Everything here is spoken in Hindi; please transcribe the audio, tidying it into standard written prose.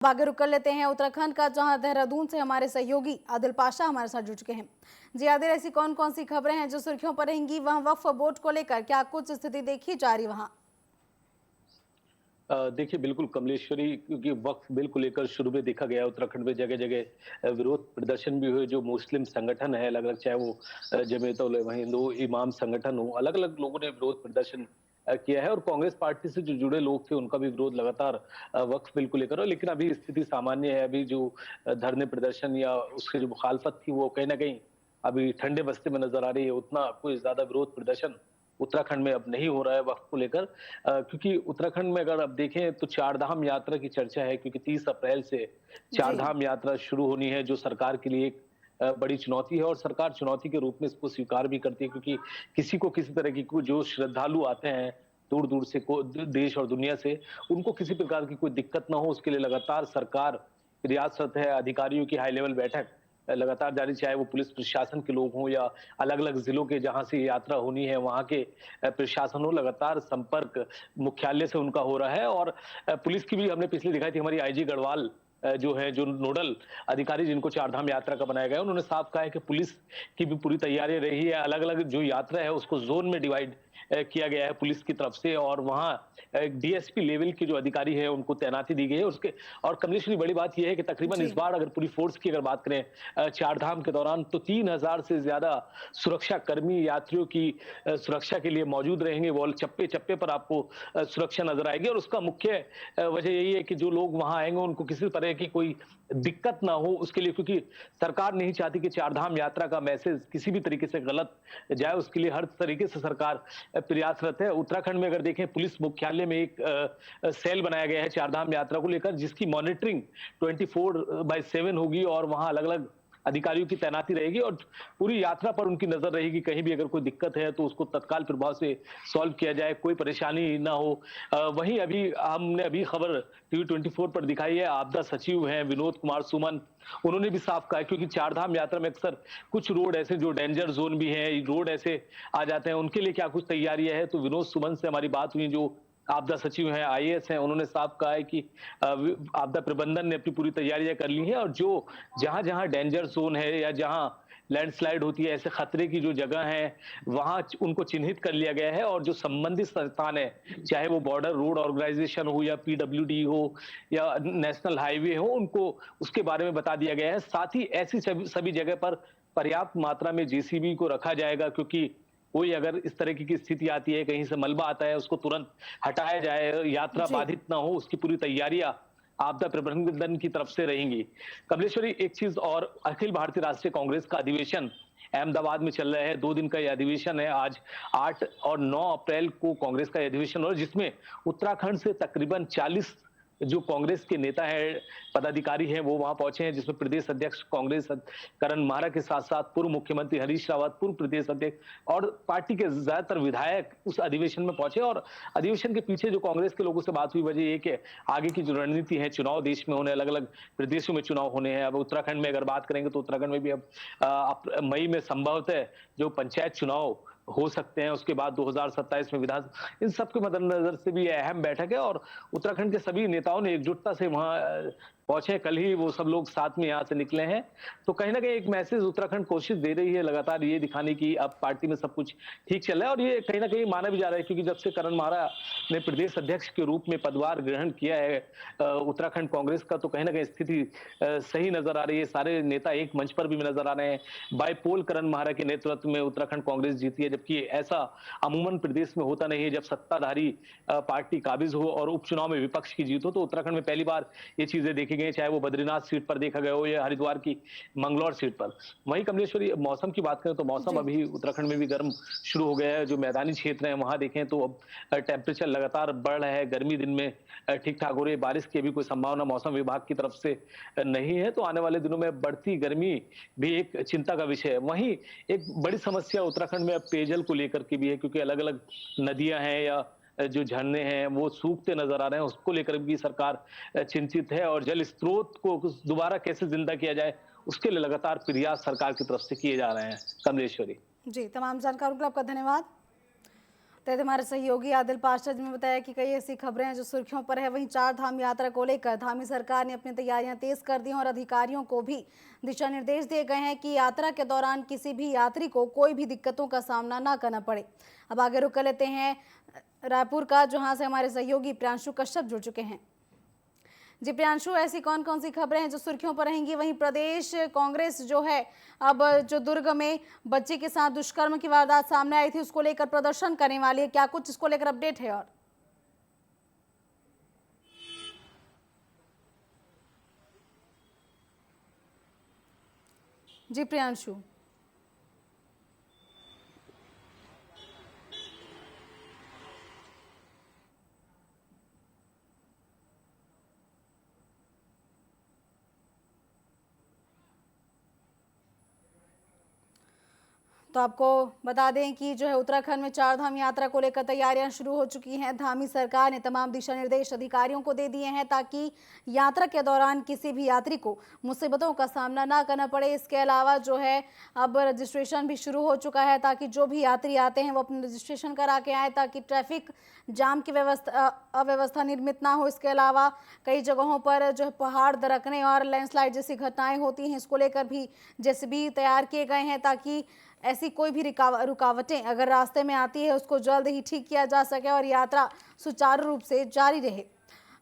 आगे रुक कर लेते हैं उत्तराखंड का, जहां देहरादून से हमारे सहयोगी आदिल पाशा हमारे साथ जुड़ चुके हैं। जी आदिल, ऐसी कौन कौन सी खबरें हैं जो सुर्खियों पर रहेंगी? वहां वक्फ बोर्ड को लेकर क्या कुछ स्थिति देखी जा रही वहां? देखिए बिल्कुल कमलेश्वरी, क्योंकि वक्फ बिल को लेकर शुरू में देखा गया उत्तराखंड में जगह जगह विरोध प्रदर्शन भी हुए। जो मुस्लिम संगठन है अलग अलग, चाहे वो जमीयत उलमा हिंद हो, इमाम संगठन हो, अलग अलग लोगों ने विरोध प्रदर्शन किया है। और कांग्रेस पार्टी से जो जुड़े लोग थे उनका भी विरोध लगातार वक्फ बिल को लेकर। लेकिन अभी स्थिति सामान्य है। अभी जो धरने प्रदर्शन या उसकी जो मुखालफत थी वो कहीं ना कहीं अभी ठंडे बस्ते में नजर आ रही है। उतना कोई ज्यादा विरोध प्रदर्शन उत्तराखंड में अब नहीं हो रहा है वक्फ को लेकर, क्योंकि उत्तराखंड में अगर आप देखें तो चार धाम यात्रा की चर्चा है, क्योंकि 30 अप्रैल से चार जी। धाम यात्रा शुरू होनी है, जो सरकार के लिए एक बड़ी चुनौती है। और सरकार चुनौती के रूप में इसको स्वीकार भी करती है, क्योंकि किसी को किसी तरह की जो श्रद्धालु आते हैं दूर दूर से देश और दुनिया से, उनको किसी प्रकार की कोई दिक्कत ना हो, उसके लिए लगातार सरकार प्रयासरत है। अधिकारियों की हाई लेवल बैठक लगातार जारी, चाहे वो पुलिस प्रशासन के लोग हों या अलग अलग जिलों के जहां से यात्रा होनी है वहां के प्रशासन हो, लगातार संपर्क मुख्यालय से उनका हो रहा है। और पुलिस की भी हमने पिछले दिखाई थी, हमारी आईजी गढ़वाल जो है, जो नोडल अधिकारी जिनको चारधाम यात्रा का बनाया गया, उन्होंने साफ कहा है कि पुलिस की भी पूरी तैयारी रही है। अलग अलग जो यात्रा है उसको जोन में डिवाइड किया गया है पुलिस की तरफ से, और वहां डीएसपी लेवल के जो अधिकारी है उनको तैनाती दी गई है उसके। और कमलेश्वरी, बड़ी बात यह है कि तकरीबन जी। इस बार अगर पूरी फोर्स की अगर बात करें चारधाम के दौरान, तो 3000 से ज्यादा सुरक्षा कर्मी यात्रियों की सुरक्षा के लिए मौजूद रहेंगे। वो चप्पे चप्पे पर आपको सुरक्षा नजर आएगी। और उसका मुख्य वजह यही है कि जो लोग वहां आएंगे उनको किसी तरह की कोई दिक्कत ना हो उसके लिए, क्योंकि सरकार नहीं चाहती कि चारधाम यात्रा का मैसेज किसी भी तरीके से गलत जाए। उसके लिए हर तरीके से सरकार प्रयासरत है। उत्तराखंड में अगर देखें, पुलिस मुख्यालय में एक सेल बनाया गया है चारधाम यात्रा को लेकर, जिसकी मॉनिटरिंग 24/7 होगी और वहां अलग अलग अधिकारियों की तैनाती रहेगी और पूरी यात्रा पर उनकी नजर रहेगी। कहीं भी अगर कोई दिक्कत है तो उसको तत्काल प्रभाव से सॉल्व किया जाए, कोई परेशानी ना हो। वहीं हमने खबर टीवी 24 पर दिखाई है, आपदा सचिव हैं विनोद कुमार सुमन, उन्होंने भी साफ कहा है, क्योंकि चारधाम यात्रा में अक्सर कुछ रोड ऐसे जो डेंजर जोन भी हैं, रोड ऐसे आ जाते हैं, उनके लिए क्या कुछ तैयारियां है। तो विनोद सुमन से हमारी बात हुई, जो आपदा सचिव हैं, आईएएस हैं, उन्होंने साफ कहा है कि आपदा प्रबंधन ने अपनी पूरी तैयारियां कर ली हैं, और जो जहां जहां डेंजर जोन है या जहां लैंडस्लाइड होती है, ऐसे खतरे की जो जगह है, वहां उनको चिन्हित कर लिया गया है। और जो संबंधित संस्थान है, चाहे वो बॉर्डर रोड ऑर्गेनाइजेशन हो या पीडब्ल्यूडी हो या नेशनल हाईवे हो, उनको उसके बारे में बता दिया गया है। साथ ही ऐसी सभी जगह पर पर्याप्त मात्रा में जेसीबी को रखा जाएगा, क्योंकि कोई अगर इस तरह की स्थिति आती है, कहीं से मलबा आता है, उसको तुरंत हटाया जाए, यात्रा जी। बाधित ना हो, उसकी पूरी तैयारियां आपदा प्रबंधन की तरफ से रहेंगी। कमलेश्वरी, एक चीज और, अखिल भारतीय राष्ट्रीय कांग्रेस का अधिवेशन अहमदाबाद में चल रहा है। 2 दिन का यह अधिवेशन है। आज 8 और 9 अप्रैल को कांग्रेस का अधिवेशन हो, जिसमें उत्तराखंड से तकरीबन 40 जो कांग्रेस के नेता है, पदाधिकारी हैं, वो वहां पहुंचे हैं, जिसमें प्रदेश अध्यक्ष कांग्रेस करण मारा के साथ साथ पूर्व मुख्यमंत्री हरीश रावत, पूर्व प्रदेश अध्यक्ष और पार्टी के ज्यादातर विधायक उस अधिवेशन में पहुंचे। और अधिवेशन के पीछे जो कांग्रेस के लोगों से बात हुई, वजह ये कि आगे की जो रणनीति है, चुनाव देश में होने, अलग अलग प्रदेशों में चुनाव होने हैं। अब उत्तराखंड में अगर बात करेंगे तो उत्तराखंड में भी अब मई में संभवतः जो पंचायत चुनाव हो सकते हैं, उसके बाद 2027 में विधान, इन सब के मद्देनजर से भी यह अहम बैठक है। और उत्तराखंड के सभी नेताओं ने एकजुटता से वहां पहुंचे। कल ही वो सब लोग साथ में यहाँ से निकले हैं। तो कहीं ना कहीं एक मैसेज उत्तराखंड कोशिश दे रही है लगातार ये दिखाने की अब पार्टी में सब कुछ ठीक चल रहा है। और ये कहीं ना कहीं माना भी जा रहा है, क्योंकि जब से करण मारा ने प्रदेश अध्यक्ष के रूप में पदभार ग्रहण किया है उत्तराखंड कांग्रेस का, तो कहीं ना कहीं स्थिति सही नजर आ रही है। सारे नेता एक मंच पर भी नजर आ रहे हैं। बाईपोल करण मारा के नेतृत्व में उत्तराखंड कांग्रेस जीती है, जबकि ऐसा अमूमन प्रदेश में होता नहीं है। जब सत्ताधारी पार्टी काबिज हो और उपचुनाव में विपक्ष की जीत हो, तो उत्तराखंड में पहली बार ये चीजें देखी गई, चाहे वो बद्रीनाथ सीट पर देखा गया हो या हरिद्वार की मंगलौर सीट पर। वहीं कमलेश्वरी, मौसम की बात करें तो मौसम जी। अभी उत्तराखंड में भी गर्म शुरू हो गया है। जो मैदानी क्षेत्र है वहां देखें तो अब टेम्परेचर लगातार बढ़ रहा है। गर्मी दिन में ठीक ठाक हो रही है। बारिश की भी कोई संभावना मौसम विभाग की तरफ से नहीं है। तो आने वाले दिनों में बढ़ती गर्मी भी एक चिंता का विषय है। वहीं एक बड़ी समस्या उत्तराखंड में अब पेयजल को लेकर के भी है, क्योंकि अलग अलग नदियां हैं या जो झरने हैं वो सूखते नजर आ रहे हैं। उसको लेकर भी सरकार चिंतित है, और जल स्रोत को दोबारा कैसे जिंदा किया जाए उसके लिए लगातार प्रयास सरकार की तरफ से किए जा रहे हैं। कमलेश्वरी जी, तमाम जानकारों के लिए आपका धन्यवाद। तो हमारे सहयोगी आदिल पाशा जी ने बताया कि कई ऐसी खबरें हैं जो सुर्खियों पर है। वहीं चार धाम यात्रा को लेकर धामी सरकार ने अपनी तैयारियां तेज कर दी हैं और अधिकारियों को भी दिशा निर्देश दिए गए हैं कि यात्रा के दौरान किसी भी यात्री को कोई भी दिक्कतों का सामना ना करना पड़े। अब आगे रुक कर लेते हैं रायपुर का, जहां से हमारे सहयोगी प्रियांशु कश्यप जुड़ चुके हैं। जी प्रियांशु, ऐसी कौन कौन सी खबरें हैं जो सुर्खियों पर रहेंगी? वहीं प्रदेश कांग्रेस जो है, अब जो दुर्ग में बच्चे के साथ दुष्कर्म की वारदात सामने आई थी, उसको लेकर प्रदर्शन करने वाली है, क्या कुछ इसको लेकर अपडेट है? और जी प्रियांशु। तो आपको बता दें कि जो है उत्तराखंड में चार धाम यात्रा को लेकर तैयारियां शुरू हो चुकी हैं। धामी सरकार ने तमाम दिशा निर्देश अधिकारियों को दे दिए हैं ताकि यात्रा के दौरान किसी भी यात्री को मुसीबतों का सामना ना करना पड़े। इसके अलावा जो है अब रजिस्ट्रेशन भी शुरू हो चुका है ताकि जो भी यात्री आते हैं वो अपना रजिस्ट्रेशन करा के आए ताकि ट्रैफिक जाम की अव्यवस्था निर्मित ना हो। इसके अलावा कई जगहों पर जो है पहाड़ दरकने और लैंडस्लाइड जैसी घटनाएं होती हैं, इसको लेकर भी जेसीबी तैयार किए गए हैं ताकि ऐसी कोई भी रुकावटें अगर रास्ते में आती है उसको जल्द ही ठीक किया जा सके और यात्रा सुचारू रूप से जारी रहे।